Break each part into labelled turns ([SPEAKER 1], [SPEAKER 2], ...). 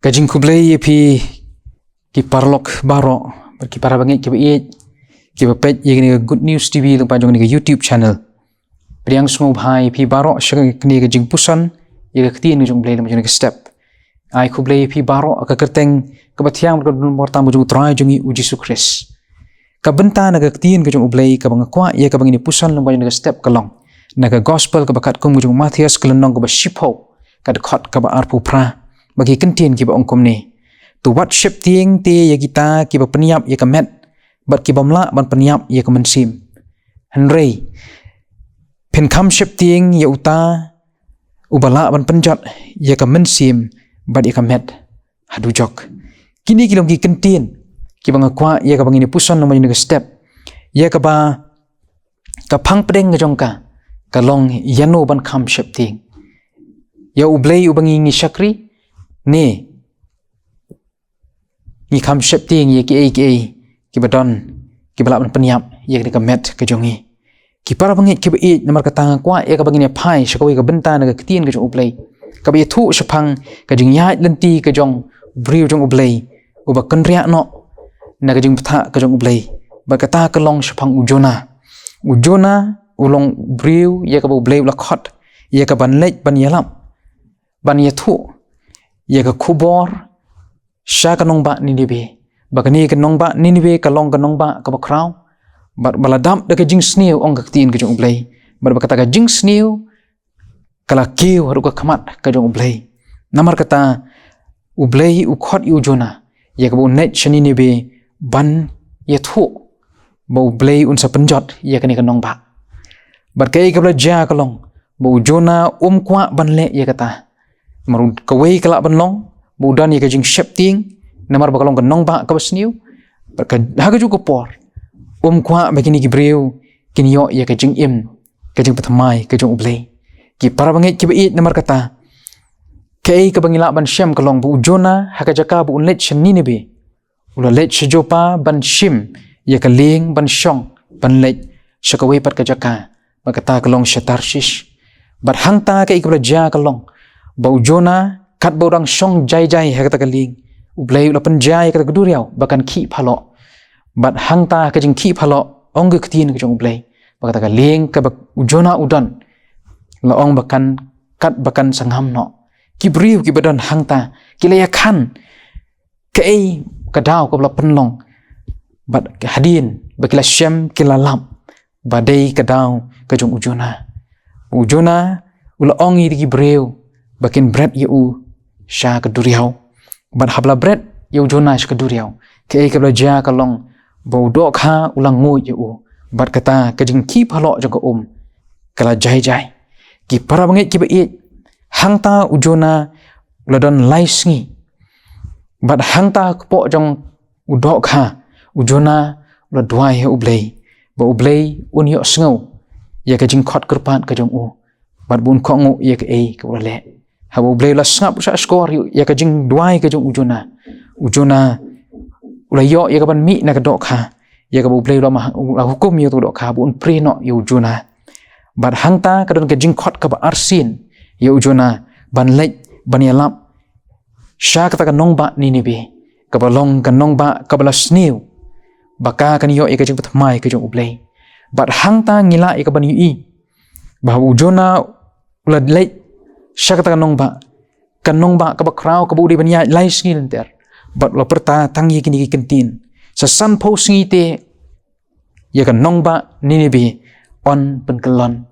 [SPEAKER 1] Kajing kublai pi ki parlok baro ki para bangi ki be ki pet ye Good News TV lung pa jong ni YouTube channel priang smo bhai pi baro shang ni kajing pusan ye ktin ni jong blai lam jong step ai kublai pi baro ka kerteng ka bathiam ka mor tam jong trai jong uji sukres ka benta na ka ktin ka jong blai ka bang kwa ye ka bang ni pusan lung pa jong step ka long na ka gospel ka bakat kong jong Matthias ka long ka ba shipo ka khot ka ba arpu pra bagi kentin ki ba ongkom ni tu wat ship tieng te ya kita ki ba peniap ya ka met bat ki bamla ban peniap ya ka mensim henrei pen kam ship tieng ya uta ubala ban penjot ya ka mensim bat ya ka met hadu jok kini ki long ki kentin ki ba ngakwa ya ka bangini pusan no majin step ya ka ba ka phang pedeng jong ka long yano ban kam ship tieng ya ublei ubangi ngi shakri ni kam shep ting ye ki badon ki balap peniap ye ka met ka jongi ki para bangi ki be namar ka tang kwa ye ka bangi ne phai shakawi ka benta na ka tin ka jong ublei ka be thu shapang ka jing ya lenti ka jong briu jong ublei uba kanria no na ka jing ptha ka jong ublei ba ka ta ka long shapang ujona ulong briu ye ka ublei la khot ye ka ban lech ban yalam ban ye thu ye ka khubor sha ka nong ba ni be bakani ka nong ba ni be ka long ka nong ba ka ba kraw bar baladam da ka jing snew ong ka tin ka jong ublei bar kata ka jing snew kala kiu haru ka khamat ka jong ublei namar kata ublei u khot yu jona ye ka bu net shani ni be ban ye thu bo ublei un sa penjot ye ka ni ka nong ba bar kai ka bla ja ka long bo jona kwa ban le ye kata marun kawai kala banlong budan ye kajing shep ting namar bakalong kanong ba ka basniu ka haga ju ko por kwa begini ki breu kini yo ye kajing im kajing pathamai kajing ublei ki para bangi ki be namar kata kai ka bangila ban shem kalong bu jona haga jaka bu unlet shani ne be ula let shopa ban shim ye ka ling ban shong ban let shakawai pat ka jaka bakata kalong shatarshish bar hangta kai ka ja kalong bau jona kat bau dang shong jai kata kaling ublei ulapan jai kata keduriau bahkan ki phalo bat hangta ka jing ki phalo ong ge ktin ka jong ublei bakata kaling ka jona udan la ong bahkan kat bahkan sangham no ki briu ki badan hangta ki laya khan kai ka dau ka lapan long bat hadin bakila shem ki lam badai ka dau ka jong ujona ula ong i briu bakin bread yu sha keduriau bat habla bread yu jona sha keduriau ke kabla ja kalong bau dok ha ulang ngo yu bat kata kajing ki phalo jong kala jai ki para bangi ki be hangta ujona ladon laisngi bat hangta po jong udok ha ujona la duai ublei ba ublei un yo sngo ya kajing khot kerpan kajong bat bun khongu ya ke ka le habu blei la snap sa score ya ka jing duai ka jong ujona ula yo ya ka ban mi na ka dok ha ya ka bu blei la hukum yo to dok ha bu un pre no yo ujona bar hangta ka don ka jing khot ka ba arsin yo ujona ban lech ban yalam sha ka ta ka nong ba ni be ka ba long ka nong ba ka ba snew baka kan yo ya ka jing patmai ka jong blei bar hangta ngila ya ka ban yu ba ujona ula lech syakata kanong ba ka bakraw ka budi banya lais ngil ter bat lo perta tangi kini kentin sa san po ngite ya kanong ba nini be on penkelon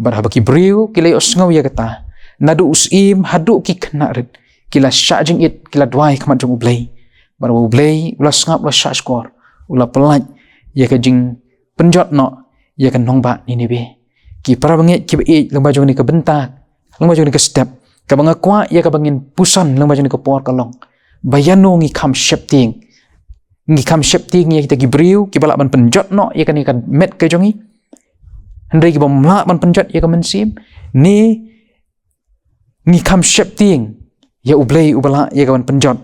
[SPEAKER 1] bar habaki briu kila osngaw ya kata nadu usim hadu ki knarit kila syajing it kila dwai kamat jong ublei bar ublei ula ngap ula syashkor ula pelaj ya ka jing penjot no ya kanong ba nini be ki para bangi ki be lomba jong ni ka bentak lang majong ni ka step ka banga kwa ya ka bangin pusan lang majong ni ka por kalong bayano ngi kam shepting ya kita gibriu ki balak ban penjot no ya kan ni ka met ka jongi hendai ki bamla ban penjot ya ka mensim ni ngi kam shepting ya ublei ubala ya ka ban penjot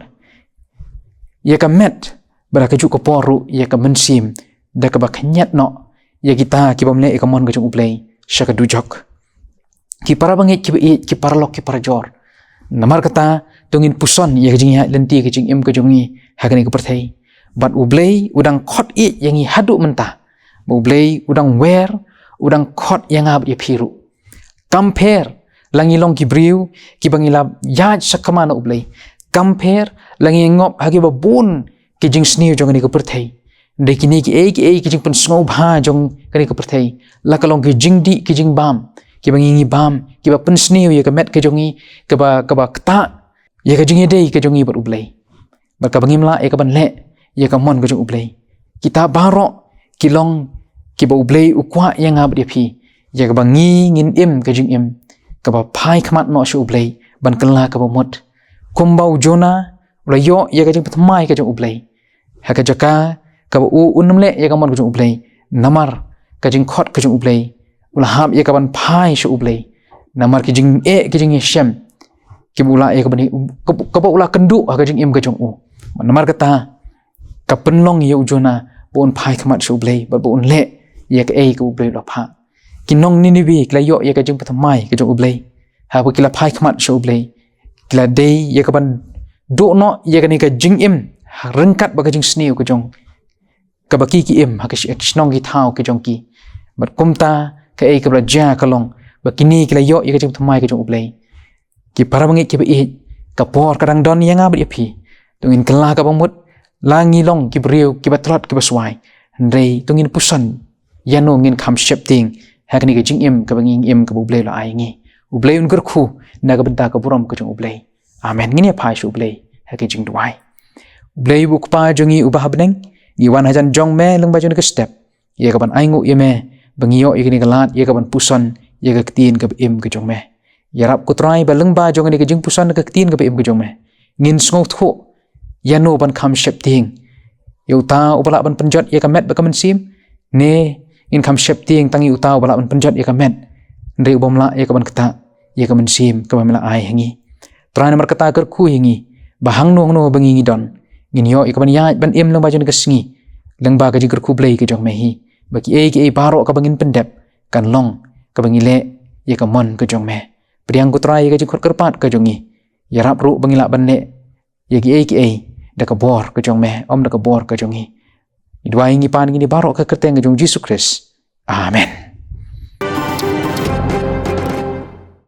[SPEAKER 1] ya ka met bara ka ju ka poru ya ka mensim da ka bakanyat no ya kita ki bamle ka mon ka jong ublei syaka dujok ki para bangi ki para lok ki para jor namar kata tungin puson ya kejing ya lenti kejing im kejongi hakani ke perthai bat ublei udang khot I yang I hadu mentah ublei udang wer udang khot yang ab ya phiru compare langi long kibriu ki bangila yaj sakama na ublei compare langi ngop hagi babun kejing sniu jong ni ke perthai de kini ki kejing pun sngo bha jong kani ke perthai lakalong kejing di kejing bam ki bangi bam ki ba pen sniu ya ke met kejongi ke ba kta ya kejing dei kejongi bar ublei bar ka bangi mla ya ka ban le ya ka mon kejong ublei kita baro kilong ki ba ublei ukwa yang ab dia phi ya ka bangi ngin im kejing im ka ba phai khmat no shu ublei ban kala ka ba mot kumbau jona ula yo ya kejing pthmai kejong ublei ha ka jaka ka u unmle ya ka mon kejong ublei namar kejing khot kejong ublei ula hab ya ka ban phai shu ublei namar kejing kejing shem ki bula ya ka bani ka ba ula kendu ha kejing im kejong u namar kata ka penlong ya ujona bon phai khmat shu ublei ba bon le ya ka ka ublei la pha kinong ninibi kla yo ya kejing pthmai kejong ublei ha ba kila phai khmat shu ublei kila dei ya ka ban do no ya ka ni ka jing im rengkat ba kejing sniu kejong ka baki ki im ha ka shnong ki thau kejong ki bat kumta ka ka bla ja kalong ba kini kila yo ya kejing pthmai kejong ublei ki para bangi ki ba ka por kadang don yang ab ya phi tungin kala ka bamut langi long ki briu ki batrot ki baswai ndrei tungin pusan yano ngin kham shep ting hakni ke jing im ka banging im ka ublei la ai ngi ublei un gur khu na ka benta ka buram ka jong ublei amen ngini phai shu ublei hake jing duai ublei bu pa jongi ubah beneng ni wan hajan jong me leng ba jong ka step ye ka ban ai ngu ye me bangio ye ni ka lat ye ka ban pusan ye ka tin ka im ka jong me yarap ku trai ba leng ba jong ni ka jing pusan ka tin ka im ka jong me ngin sngo thu yano ban kham shep ting yuta ubala ban penjat ya kamet ba kamen sim ne in kham shep ting tangi uta ubala ban penjat ya kamet ndai ubamla ya kaban kata ya kamen sim kamela ai hangi trana mar kata ker khu hingi bahang no no bangi don ngin yo ya kaban ya ban im long ba jon ka singi leng ba ka jing khu blei ke jong mehi baki ki baro ka bangin pendep kan long ka bangi le ya kamon ka jong me priang ku trai ka jing khot kerpat ka jongi yarap ru bangila ban le ya ki da ka bor ka jong me om da ka bor ka jong hi idwai ngi pan ngi baro ka kerteng ka jong Jesus Christ amen.